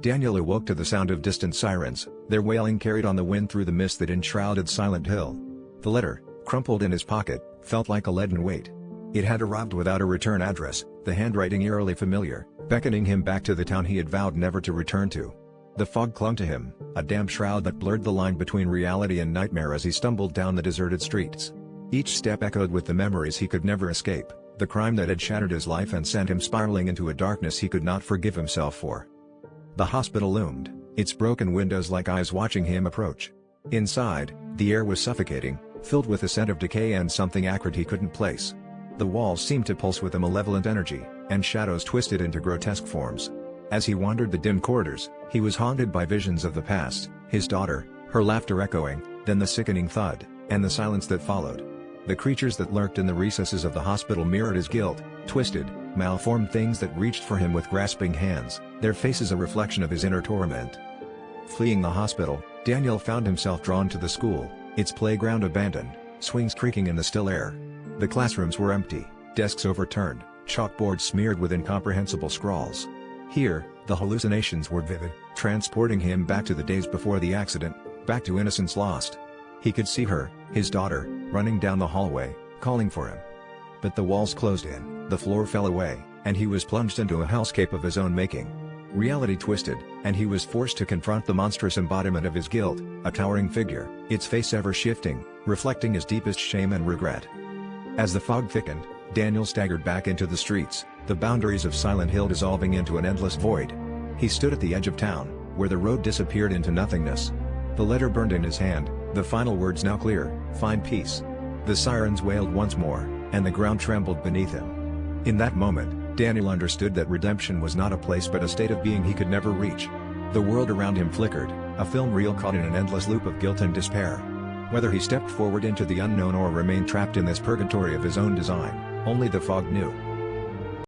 Daniel awoke to the sound of distant sirens, their wailing carried on the wind through the mist that enshrouded Silent Hill. The letter, crumpled in his pocket, felt like a leaden weight. It had arrived without a return address, the handwriting eerily familiar, beckoning him back to the town he had vowed never to return to. The fog clung to him, a damp shroud that blurred the line between reality and nightmare as he stumbled down the deserted streets. Each step echoed with the memories he could never escape, the crime that had shattered his life and sent him spiraling into a darkness he could not forgive himself for. The hospital loomed, its broken windows like eyes watching him approach. Inside, the air was suffocating, filled with a scent of decay and something acrid he couldn't place. The walls seemed to pulse with a malevolent energy, and shadows twisted into grotesque forms. As he wandered the dim corridors, he was haunted by visions of the past, his daughter, her laughter echoing, then the sickening thud, and the silence that followed. The creatures that lurked in the recesses of the hospital mirrored his guilt, twisted, malformed things that reached for him with grasping hands, their faces a reflection of his inner torment. Fleeing the hospital, Daniel found himself drawn to the school, its playground abandoned, swings creaking in the still air. The classrooms were empty, desks overturned, chalkboards smeared with incomprehensible scrawls. Here, the hallucinations were vivid, transporting him back to the days before the accident, back to innocence lost. He could see her, his daughter, running down the hallway, calling for him. But the walls closed in, the floor fell away, and he was plunged into a hellscape of his own making. Reality twisted, and he was forced to confront the monstrous embodiment of his guilt, a towering figure, its face ever shifting, reflecting his deepest shame and regret. As the fog thickened, Daniel staggered back into the streets, the boundaries of Silent Hill dissolving into an endless void. He stood at the edge of town, where the road disappeared into nothingness. The letter burned in his hand, the final words now clear, "Find peace." The sirens wailed once more, and the ground trembled beneath him. In that moment, Daniel understood that redemption was not a place but a state of being he could never reach. The world around him flickered, a film reel caught in an endless loop of guilt and despair. Whether he stepped forward into the unknown or remained trapped in this purgatory of his own design, only the fog knew.